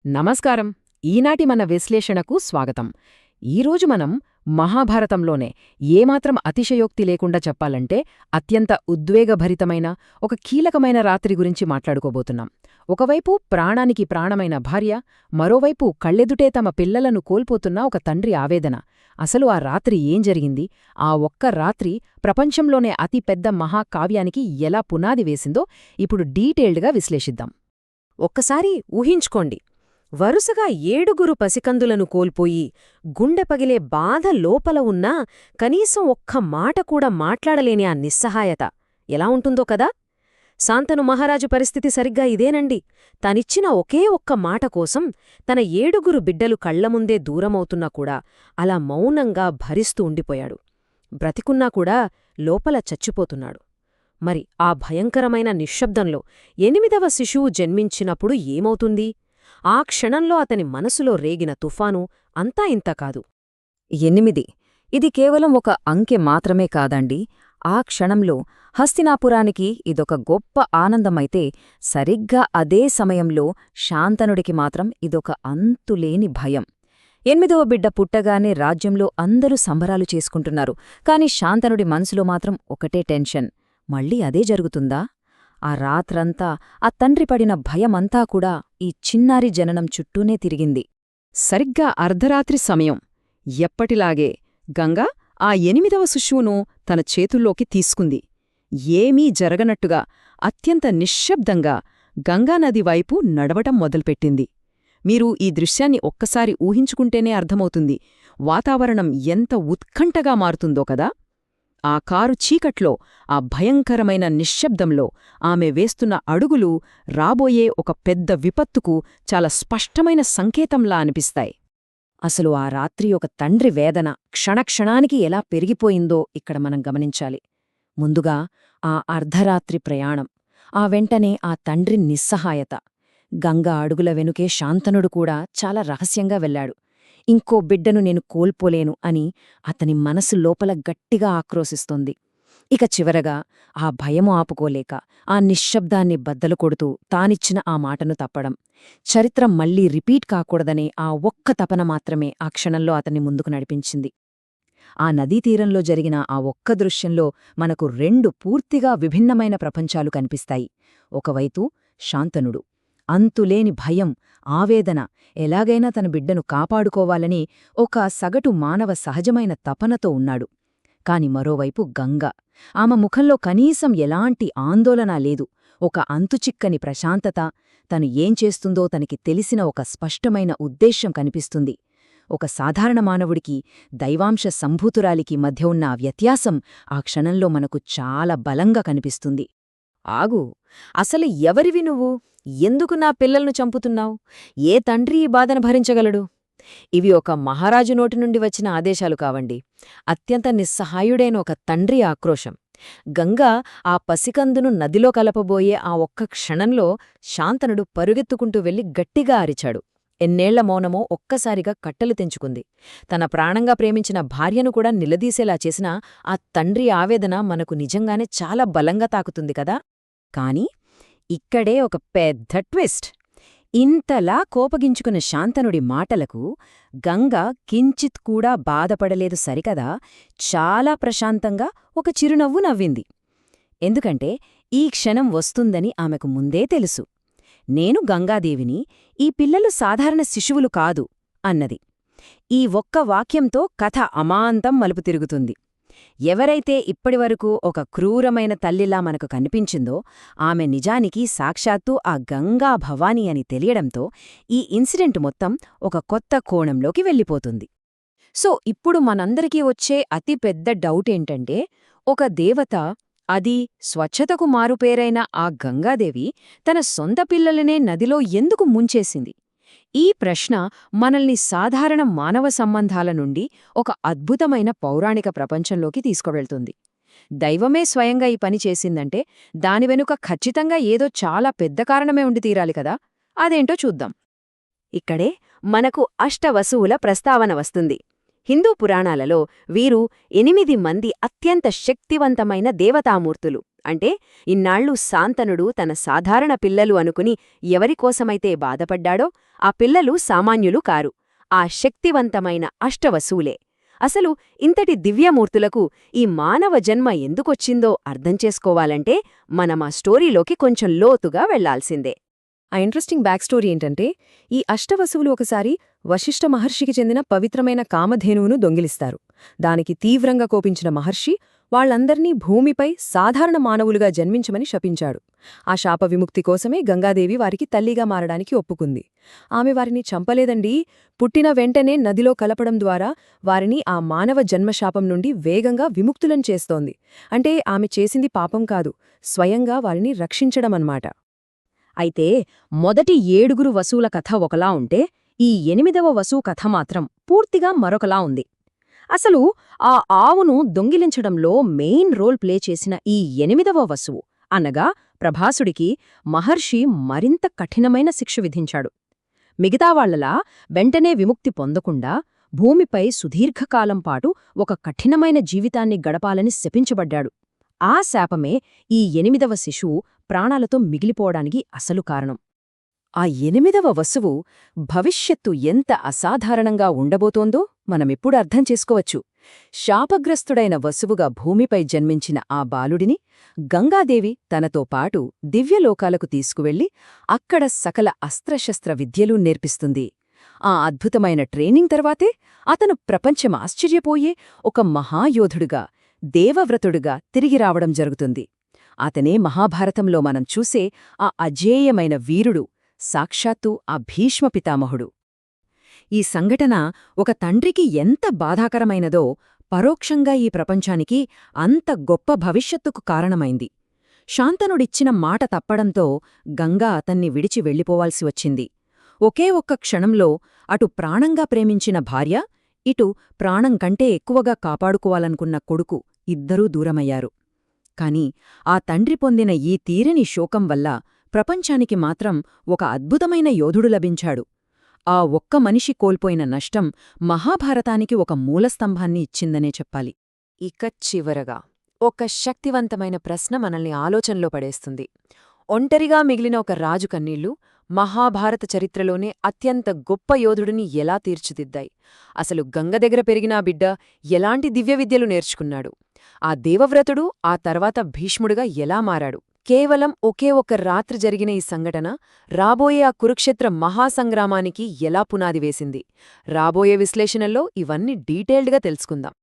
నమస్కారం. ఈనాటి మన విశ్లేషణకు స్వాగతం. ఈరోజు మనం మహాభారతంలోనే ఏమాత్రం అతిశయోక్తి లేకుండా చెప్పాలంటే అత్యంత ఉద్వేగభరితమైన ఒక కీలకమైన రాత్రి గురించి మాట్లాడుకోబోతున్నాం. ఒకవైపు ప్రాణానికి ప్రాణమైన భార్య, మరోవైపు కళ్ళెదుటే తమ పిల్లలను కోల్పోతున్న ఒక తండ్రి ఆవేదన. అసలు ఆ రాత్రి ఏం జరిగింది? ఆ ఒక్క రాత్రి ప్రపంచంలోనే అతి పెద్ద మహాకావ్యానికి ఎలా పునాది వేసిందో ఇప్పుడు డీటెయిల్డ్గా విశ్లేషిద్దాం. ఒక్కసారి ఊహించుకోండి, వరుసగా 7 పసికందులను కోల్పోయి గుండె పగిలే బాధ లోపల ఉన్నా కనీసం ఒక్క మాట కూడా మాట్లాడలేని ఆ నిస్సహాయత ఎలా ఉంటుందో కదా. శాంతను మహారాజు పరిస్థితి సరిగ్గా ఇదేనండి. తనిచ్చిన ఒకే ఒక్క మాట కోసం తన 7 బిడ్డలు కళ్లముందే దూరమవుతున్నా కూడా అలా మౌనంగా భరిస్తూ ఉండిపోయాడు. బ్రతికున్నా కూడా లోపల చచ్చిపోతున్నాడు. మరి ఆ భయంకరమైన నిశ్శబ్దంలో 8వ శిశువు జన్మించినప్పుడు ఏమవుతుంది? ఆ క్షణంలో అతని మనసులో రేగిన తుఫాను అంతా ఇంత కాదు. 8 ఇది కేవలం ఒక అంకె మాత్రమే కాదండి. ఆ క్షణంలో హస్తినాపురానికి ఇదొక గొప్ప ఆనందమైతే సరిగ్గా అదే సమయంలో శాంతనుడికి మాత్రం ఇదొక అంతులేని భయం. 8వ బిడ్డ పుట్టగానే రాజ్యంలో అందరూ సంబరాలు చేసుకుంటున్నారు. కాని శాంతనుడి మనసులో మాత్రం ఒకటే టెన్షన్. మళ్ళీ అదే జరుగుతుందా? ఆ రాత్రంతా ఆ తండ్రి పడిన భయమంతా కూడా ఈ చిన్నారి జననం చుట్టూనే తిరిగింది. సరిగ్గా అర్ధరాత్రి సమయం. ఎప్పటిలాగే గంగ ఆ 8వ శిశువును తన చేతుల్లోకి తీసుకుంది. ఏమీ జరగనట్టుగా అత్యంత నిశ్శబ్దంగా గంగానది వైపు నడవటం మొదలుపెట్టింది. మీరు ఈ దృశ్యాన్ని ఒక్కసారి ఊహించుకుంటేనే అర్థమవుతుంది వాతావరణం ఎంత ఉత్కంఠగా మారుతుందో కదా. ఆ కారు చీకట్లో, ఆ భయంకరమైన నిశ్శబ్దంలో ఆమె వేస్తున్న అడుగులు రాబోయే ఒక పెద్ద విపత్తుకు చాలా స్పష్టమైన సంకేతంలా అనిపిస్తాయి. అసలు ఆ రాత్రి ఒక తండ్రి వేదన క్షణక్షణానికి ఎలా పెరిగిపోయిందో ఇక్కడ మనం గమనించాలి. ముందుగా ఆ అర్ధరాత్రి ప్రయాణం, ఆ వెంటనే ఆ తండ్రి నిస్సహాయత. గంగా అడుగుల వెనుకే శాంతనుడు కూడా చాలా రహస్యంగా వెళ్లాడు. ఇంకో బిడ్డను నేను కోల్పోలేను అని అతని మనసు లోపల గట్టిగా ఆక్రోశిస్తోంది. ఇక చివరగా ఆ భయము ఆపుకోలేక ఆ నిశ్శబ్దాన్ని బద్దలు కొడుతూ తానిచ్చిన ఆ మాటను తప్పడం. చరిత్ర మళ్లీ రిపీట్ కాకూడదనే ఆ ఒక్క తపన మాత్రమే ఆ క్షణంలో అతన్ని ముందుకు నడిపించింది. ఆ నదీతీరంలో జరిగిన ఆ ఒక్క దృశ్యంలో మనకు 2 పూర్తిగా విభిన్నమైన ప్రపంచాలు కనిపిస్తాయి. ఒకవైపు శాంతనుడు అంతులేని భయం, ఆవేదన, ఎలాగైనా తన బిడ్డను కాపాడుకోవాలని ఒక సగటు మానవ సహజమైన తపనతో ఉన్నాడు. కాని మరోవైపు గంగ, ఆమె ముఖంలో కనీసం ఎలాంటి ఆందోళన లేదు. ఒక అంతుచిక్కని ప్రశాంతత, తను ఏం చేస్తుందో తనకి తెలిసిన ఒక స్పష్టమైన ఉద్దేశ్యం కనిపిస్తుంది. ఒక సాధారణ మానవుడికి, దైవాంశ సంభూతురాలికి మధ్య ఉన్న ఆ వ్యత్యాసం ఆ క్షణంలో మనకు చాలా బలంగా కనిపిస్తుంది. ఆగు, అసలు ఎవరివి నువ్వు? ఎందుకు నా పిల్లలను చంపుతున్నావు? ఏ తండ్రి ఈ బాధను భరించగలడు? ఇవి ఒక మహారాజు నోటి నుండి వచ్చిన ఆదేశాలు కావండి. అత్యంత నిస్సహాయుడైన ఒక తండ్రి ఆక్రోశం. గంగా ఆ పసికందును నదిలో కలపబోయే ఆ ఒక్క క్షణంలో శాంతనుడు పరుగెత్తుకుంటూ వెళ్లి గట్టిగా అరిచాడు. ఎన్నేళ్ల మౌనమో ఒక్కసారిగా కట్టలు తెంచుకుంది. తన ప్రాణంగా ప్రేమించిన భార్యను కూడా నిలదీసేలా చేసిన ఆ తండ్రి ఆవేదన మనకు నిజంగానే చాలా బలంగా తాకుతుంది కదా. కాని ఇక్కడే ఒక పెద్ద ట్విస్ట్. ఇంతలా కోపగించుకున్న శాంతనుడి మాటలకు గంగ కించిత్ కూడా బాధపడలేదు సరికదా, చాలా ప్రశాంతంగా ఒక చిరునవ్వు నవ్వింది. ఎందుకంటే ఈ క్షణం వస్తుందని ఆమెకు ముందే తెలుసు. నేను గంగాదేవిని, ఈ పిల్లలు సాధారణ శిశువులు కాదు అన్నది. ఈ ఒక్క వాక్యంతో కథ అమాంతం మలుపు తిరుగుతుంది. ఎవరైతే ఇప్పటివరకు ఒక క్రూరమైన తల్లిలా మనకు కనిపించిందో ఆమె నిజానికి సాక్షాత్తూ ఆ గంగా భవానీ అని తెలియడంతో ఈ ఇన్సిడెంట్ మొత్తం ఒక కొత్త కోణంలోకి వెళ్ళిపోతుంది. సో ఇప్పుడు మనందరికీ వచ్చే అతి పెద్ద డౌటేంటంటే, ఒక దేవత, అది స్వచ్ఛతకు మారుపేరైన ఆ గంగాదేవి తన సొంత పిల్లలనే నదిలో ఎందుకు ముంచేసింది? ఈ ప్రశ్న మనల్ని సాధారణ మానవ సంబంధాల నుండి ఒక అద్భుతమైన పౌరాణిక ప్రపంచంలోకి తీసుకువెళ్తుంది. దైవమే స్వయంగా ఈ పని చేసిందంటే దాని వెనుక ఖచ్చితంగా ఏదో చాలా పెద్ద కారణమే ఉండి తీరాలి కదా. అదేంటో చూద్దాం. ఇక్కడే మనకు అష్టవసువుల ప్రస్తావన వస్తుంది. హిందూ పురాణాలలో వీరు 8 మంది అత్యంత శక్తివంతమైన దేవతామూర్తులు. అంటే ఇన్నాళ్లు శాంతనుడు తన సాధారణ పిల్లలు అనుకుని ఎవరికోసమైతే బాధపడ్డాడో ఆ పిల్లలు సామాన్యులు కారు, ఆ శక్తివంతమైన అష్టవసువులే. అసలు ఇంతటి దివ్యమూర్తులకు ఈ మానవ జన్మ ఎందుకొచ్చిందో అర్థం చేసుకోవాలంటే మనమా స్టోరీలోకి కొంచెం లోతుగా వెళ్లాల్సిందే. ఆ ఇంట్రెస్టింగ్ బ్యాక్ స్టోరీ ఏంటంటే, ఈ అష్టవసువులు ఒకసారి వశిష్ఠ మహర్షికి చెందిన పవిత్రమైన కామధేనువును దొంగిలిస్తారు. దానికి తీవ్రంగా కోపించిన మహర్షి వాళ్లందర్నీ భూమిపై సాధారణ మానవులుగా జన్మించమని శపించాడు. ఆ శాప విముక్తి కోసమే గంగాదేవి వారికి తల్లిగా మారడానికి ఒప్పుకుంది. ఆమె వారిని చంపలేదండీ, పుట్టిన వెంటనే నదిలో కలపడం ద్వారా వారిని ఆ మానవ జన్మశాపం నుండి వేగంగా విముక్తులను చేస్తోంది. అంటే ఆమె చేసింది పాపం కాదు, స్వయంగా వారిని రక్షించడమన్నమాట. అయితే మొదటి 7 వసువుల కథ ఒకలా ఉంటే, ఈ 8వ వసువు కథ మాత్రం పూర్తిగా మరొకలా ఉంది. అసలు ఆ ఆవును దొంగిలించడంలో మెయిన్ రోల్ ప్లే చేసిన ఈ 8వ వసువు అనగా ప్రభాసుడికి మహర్షి మరింత కఠినమైన శిక్ష విధించాడు. మిగతావాళ్లలా వెంటనే విముక్తి పొందకుండా భూమిపై సుదీర్ఘకాలం పాటు ఒక కఠినమైన జీవితాన్ని గడపాలని శపించబడ్డాడు. ఆ శాపమే ఈ 8వ శిశువు ప్రాణాలతో మిగిలిపోవడానికి అసలు కారణం. ఆ 8వ వసువు భవిష్యత్తు ఎంత అసాధారణంగా ఉండబోతోందో మనమిప్పుడు అర్థం చేసుకోవచ్చు. శాపగ్రస్తుడైన వసువుగా భూమిపై జన్మించిన ఆ బాలుడిని గంగాదేవి తనతో పాటు దివ్యలోకాలకు తీసుకువెళ్లి అక్కడ సకల అస్త్రశస్త్ర విద్యలూ నేర్పిస్తుంది. ఆ అద్భుతమైన ట్రైనింగ్ తర్వాతే అతను ప్రపంచమాశ్చర్యపోయే ఒక మహాయోధుడుగా, దేవవ్రతుడుగా తిరిగి రావడం జరుగుతుంది. అతనే మహాభారతంలో మనం చూసే ఆ అజేయమైన వీరుడు, సాక్షాత్తు ఆ భీష్మ పితామహుడు. ఈ సంఘటన ఒక తండ్రికి ఎంత బాధాకరమైనదో పరోక్షంగా ఈ ప్రపంచానికి అంత గొప్ప భవిష్యత్తుకు కారణమైంది. శాంతనుడిచ్చిన మాట తప్పడంతో గంగా అతన్ని విడిచి వెళ్ళిపోవాల్సి వచ్చింది. ఒకే ఒక్క క్షణంలో అటు ప్రాణంగా ప్రేమించిన భార్య, ఇటు ప్రాణం కంటే ఎక్కువగా కాపాడుకోవాలనుకున్న కొడుకు ఇద్దరూ దూరమయ్యారు. కాని ఆ తండ్రి పొందిన ఈ తీరని శోకం వల్ల ప్రపంచానికి మాత్రం ఒక అద్భుతమైన యోధుడు లభించాడు. ఆ ఒక్క మనిషి కోల్పోయిన నష్టం మహాభారతానికి ఒక మూలస్తంభాన్ని ఇచ్చిందనే చెప్పాలి. ఇక చివరగా ఒక శక్తివంతమైన ప్రశ్న మనల్ని ఆలోచనలో పడేస్తుంది. ఒంటరిగా మిగిలిన ఒక రాజు కన్నీళ్లు మహాభారత చరిత్రలోనే అత్యంత గొప్ప యోధుడిని ఎలా తీర్చిదిద్దాయి? అసలు గంగ దగ్గర పెరిగిన ఆ బిడ్డ ఎలాంటి దివ్య విద్యలు నేర్చుకున్నాడు? ఆ దేవవ్రతుడు ఆ తర్వాత భీష్ముడుగా ఎలా మారాడు? కేవలం ఒకే ఒక్క రాత్రి జరిగిన ఈ సంఘటన రాబోయే ఆ కురుక్షేత్ర మహాసంగ్రామానికి ఎలా పునాది వేసింది? రాబోయే విశ్లేషణల్లో ఇవన్నీ డీటెయిల్డ్గా తెలుసుకుందాం.